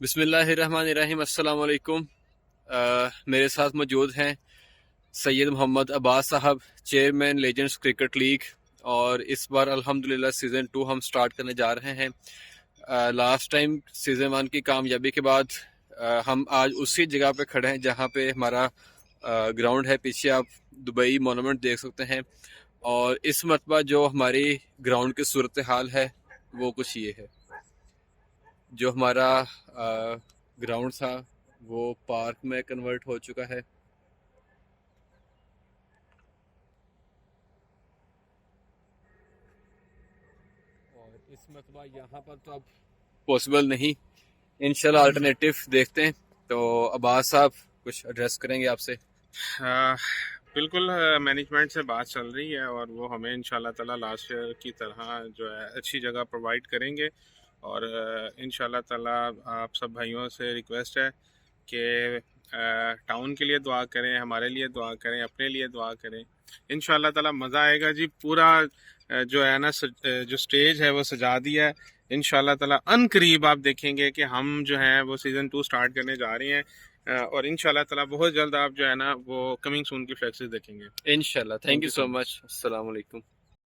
بسم اللہ الرحمن الرحیم، السلام علیکم۔ میرے ساتھ موجود ہیں سید محمد عباس صاحب، چیئرمین لیجنڈز کرکٹ لیگ، اور اس بار الحمدللہ سیزن 2 ہم سٹارٹ کرنے جا رہے ہیں۔ لاسٹ ٹائم سیزن 1 کی کامیابی کے بعد ہم آج اسی جگہ پہ کھڑے ہیں جہاں پہ ہمارا گراؤنڈ ہے۔ پیچھے آپ دبئی مونومنٹ دیکھ سکتے ہیں، اور اس مرتبہ جو ہماری گراؤنڈ کی صورتحال ہے وہ کچھ یہ ہے۔ جو ہمارا گراؤنڈ تھا وہ پارک میں کنورٹ ہو چکا ہے، اور اس مرتبہ یہاں پر تو اب پاسبل نہیں، انشاءاللہ الٹرنیٹیو دیکھتے ہیں۔ تو عباس صاحب کچھ ایڈریس کریں گے آپ سے؟ بالکل، مینجمنٹ سے بات چل رہی ہے اور وہ ہمیں انشاءاللہ تعالیٰ لاسٹ ایئر کی طرح جو ہے اچھی جگہ پرووائڈ کریں گے، اور انشاءاللہ تعالیٰ آپ سب بھائیوں سے ریکویسٹ ہے کہ ٹاؤن کے لیے دعا کریں، ہمارے لیے دعا کریں، اپنے لیے دعا کریں۔ انشاءاللہ تعالیٰ مزہ آئے گا جی۔ پورا جو ہے نا جو سٹیج ہے وہ سجا دیا ہے۔ انشاءاللہ تعالیٰ ان قریب آپ دیکھیں گے کہ ہم جو ہیں وہ سیزن 2 سٹارٹ کرنے جا رہے ہیں، اور انشاءاللہ تعالیٰ بہت جلد آپ جو ہے نا وہ کمنگ سون کی فلیکسز دیکھیں گے۔ انشاءاللہ۔ تھینک یو سو مچ۔ السلام علیکم۔